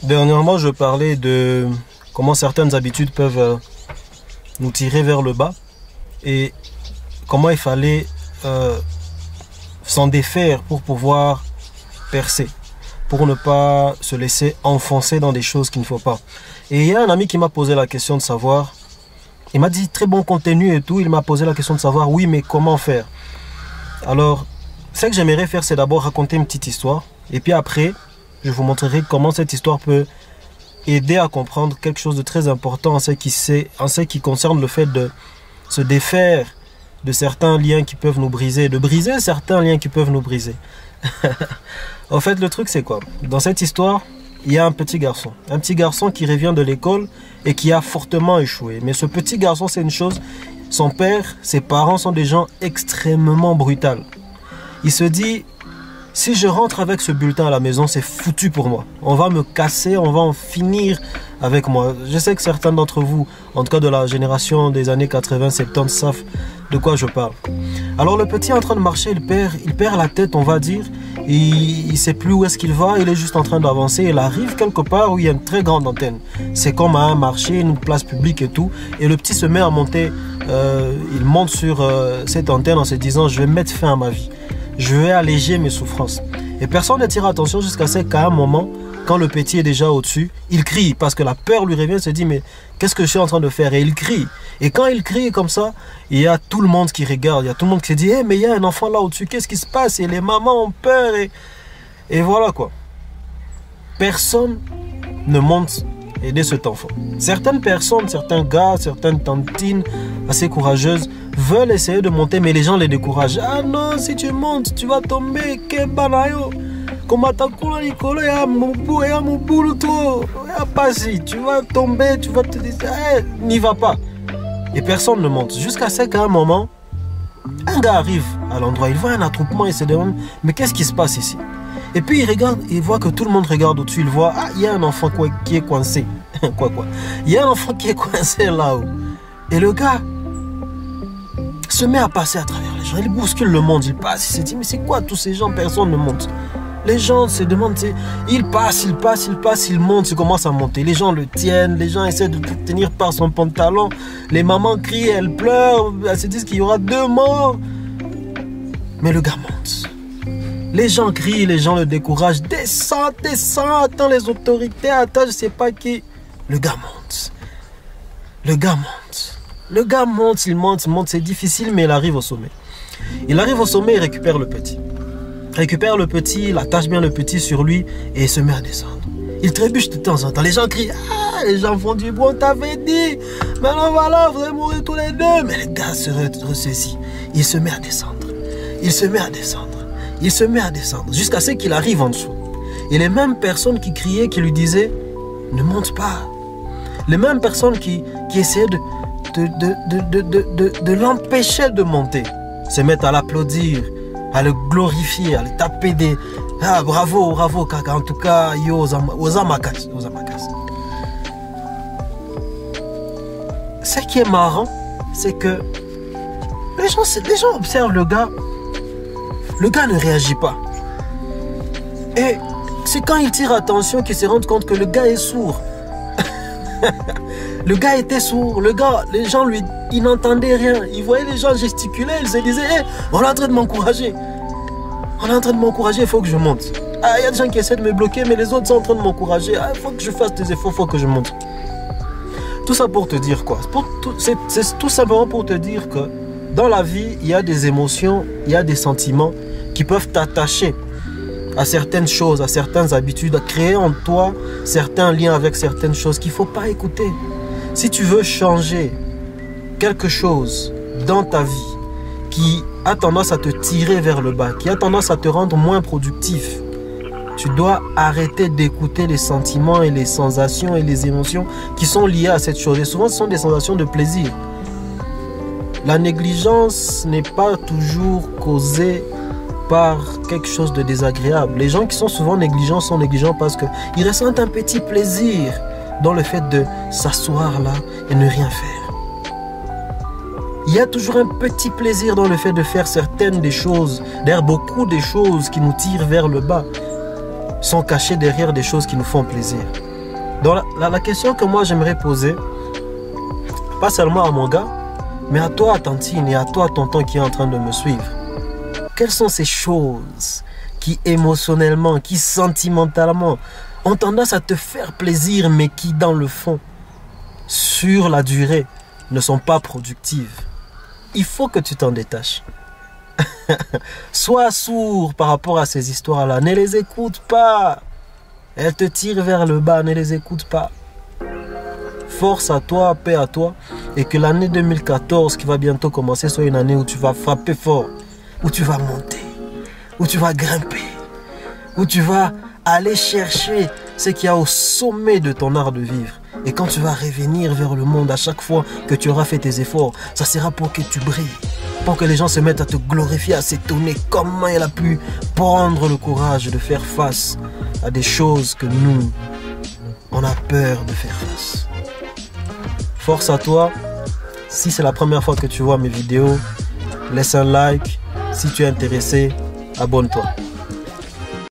Dernièrement, je parlais de comment certaines habitudes peuvent nous tirer vers le bas et comment il fallait s'en défaire pour pouvoir percer, pour ne pas se laisser enfoncer dans des choses qu'il ne faut pas. Et il y a un ami qui m'a posé la question de savoir, il m'a dit très bon contenu et tout, il m'a posé la question de savoir, oui, mais comment faire? Alors, ce que j'aimerais faire, c'est d'abord raconter une petite histoire et puis après, je vous montrerai comment cette histoire peut aider à comprendre quelque chose de très important en ce qui concerne le fait de se défaire de certains liens qui peuvent nous briser, de briser certains liens qui peuvent nous briser. En fait, le truc, c'est quoi? Dans cette histoire, il y a un petit garçon qui revient de l'école et qui a fortement échoué. Mais ce petit garçon, c'est une chose, son père, ses parents sont des gens extrêmement brutaux. Il se dit, si je rentre avec ce bulletin à la maison, c'est foutu pour moi. On va me casser, on va en finir avec moi. Je sais que certains d'entre vous, en tout cas de la génération des années 80-70, savent de quoi je parle. Alors le petit est en train de marcher, il perd la tête, on va dire. Il ne sait plus où est-ce qu'il va, il est juste en train d'avancer. Il arrive quelque part où il y a une très grande antenne. C'est comme à un marché, une place publique et tout. Et le petit se met à monter, il monte sur cette antenne en se disant, je vais mettre fin à ma vie. Je vais alléger mes souffrances. Et personne ne tire attention jusqu'à ce qu'à un moment, quand le petit est déjà au-dessus, il crie parce que la peur lui revient, il se dit mais qu'est-ce que je suis en train de faire? Et il crie. Et quand il crie comme ça, il y a tout le monde qui regarde, il y a tout le monde qui se dit hey, mais il y a un enfant là au-dessus, qu'est-ce qui se passe? Et les mamans ont peur et voilà quoi. Personne ne monte aider cet enfant. Certaines personnes, certains gars, certaines tantines assez courageuses veulent essayer de monter, mais les gens les découragent. Ah non, si tu montes, tu vas tomber. Que banayo. Comme attaquons Nicolas, il y a mon boulot, pas si. Tu vas tomber, tu vas te dire, hey, n'y va pas. Et personne ne monte. Jusqu'à ce qu'à un moment, un gars arrive à l'endroit, il voit un attroupement et se demande, mais qu'est-ce qui se passe ici? Et puis il regarde, il voit que tout le monde regarde au-dessus, il voit, ah, il y a un enfant qui est coincé. quoi? Il y a un enfant qui est coincé là-haut. Et le gars se met à passer à travers les gens. Il bouscule le monde, il passe. Il se dit, mais c'est quoi tous ces gens? Personne ne monte. Les gens se demandent, il passe, il monte, il commence à monter. Les gens le tiennent, les gens essaient de le tenir par son pantalon. Les mamans crient, elles pleurent, elles se disent qu'il y aura 2 morts. Mais le gars monte. Les gens crient, les gens le découragent. Descends, attends les autorités, attends je sais pas qui. Le gars monte. Le gars monte, il monte, c'est difficile, mais il arrive au sommet. Il arrive au sommet et récupère le petit. Il attache bien le petit sur lui et il se met à descendre. Il trébuche de temps en temps. Les gens crient, ah, les gens font du bon, t'avais dit. Maintenant voilà, vous allez mourir tous les deux. Mais le gars se ressaisit. Il se met à descendre. Jusqu'à ce qu'il arrive en dessous. Et les mêmes personnes qui criaient, qui lui disaient, ne monte pas. Les mêmes personnes qui essayaient de l'empêcher de monter se mettent à l'applaudir, à le glorifier, à le taper des... Ah, bravo, kaka, en tout cas, yo, osamakas. Ce qui est marrant, c'est que les gens observent le gars ne réagit pas. Et c'est quand ils tirent attention qu'ils se rendent compte que le gars est sourd. Le gars était sourd, les gens il n'entendait rien. Il voyait les gens gesticuler, il se disait hey, on est en train de m'encourager. Il faut que je monte. Ah, il y a des gens qui essaient de me bloquer, mais les autres sont en train de m'encourager. Ah, il faut que je fasse des efforts, il faut que je monte. Tout ça pour te dire quoi? C'est tout simplement pour te dire que dans la vie, il y a des émotions, il y a des sentiments qui peuvent t'attacher à certaines choses, à certaines habitudes, à créer en toi certains liens avec certaines choses qu'il ne faut pas écouter. Si tu veux changer quelque chose dans ta vie qui a tendance à te tirer vers le bas, qui a tendance à te rendre moins productif, tu dois arrêter d'écouter les sentiments et les sensations et les émotions qui sont liées à cette chose. Et souvent, ce sont des sensations de plaisir. La négligence n'est pas toujours causée par quelque chose de désagréable. Les gens qui sont souvent négligents sont négligents parce qu'ils ressentent un petit plaisir dans le fait de s'asseoir là et ne rien faire. Il y a toujours un petit plaisir dans le fait de faire certaines des choses, d'ailleurs beaucoup des choses qui nous tirent vers le bas. sont cachés derrière des choses qui nous font plaisir. Donc la question que moi j'aimerais poser, pas seulement à mon gars, mais à toi Tantine et à toi tonton qui est en train de me suivre. Quelles sont ces choses qui émotionnellement, qui sentimentalement ont tendance à te faire plaisir, mais qui dans le fond, sur la durée, ne sont pas productives? Il faut que tu t'en détaches. Sois sourd par rapport à ces histoires-là. Ne les écoute pas. Elles te tirent vers le bas. Ne les écoute pas. Force à toi, paix à toi. Et que l'année 2014 qui va bientôt commencer soit une année où tu vas frapper fort. Où tu vas monter. Où tu vas grimper. Où tu vas aller chercher ce qu'il y a au sommet de ton art de vivre. Et quand tu vas revenir vers le monde à chaque fois que tu auras fait tes efforts, ça sera pour que tu brilles. Pour que les gens se mettent à te glorifier, à s'étonner comment elle a pu prendre le courage de faire face à des choses que nous, on a peur de faire face. Force à toi. Si c'est la première fois que tu vois mes vidéos, laisse un like. Si tu es intéressé, abonne-toi.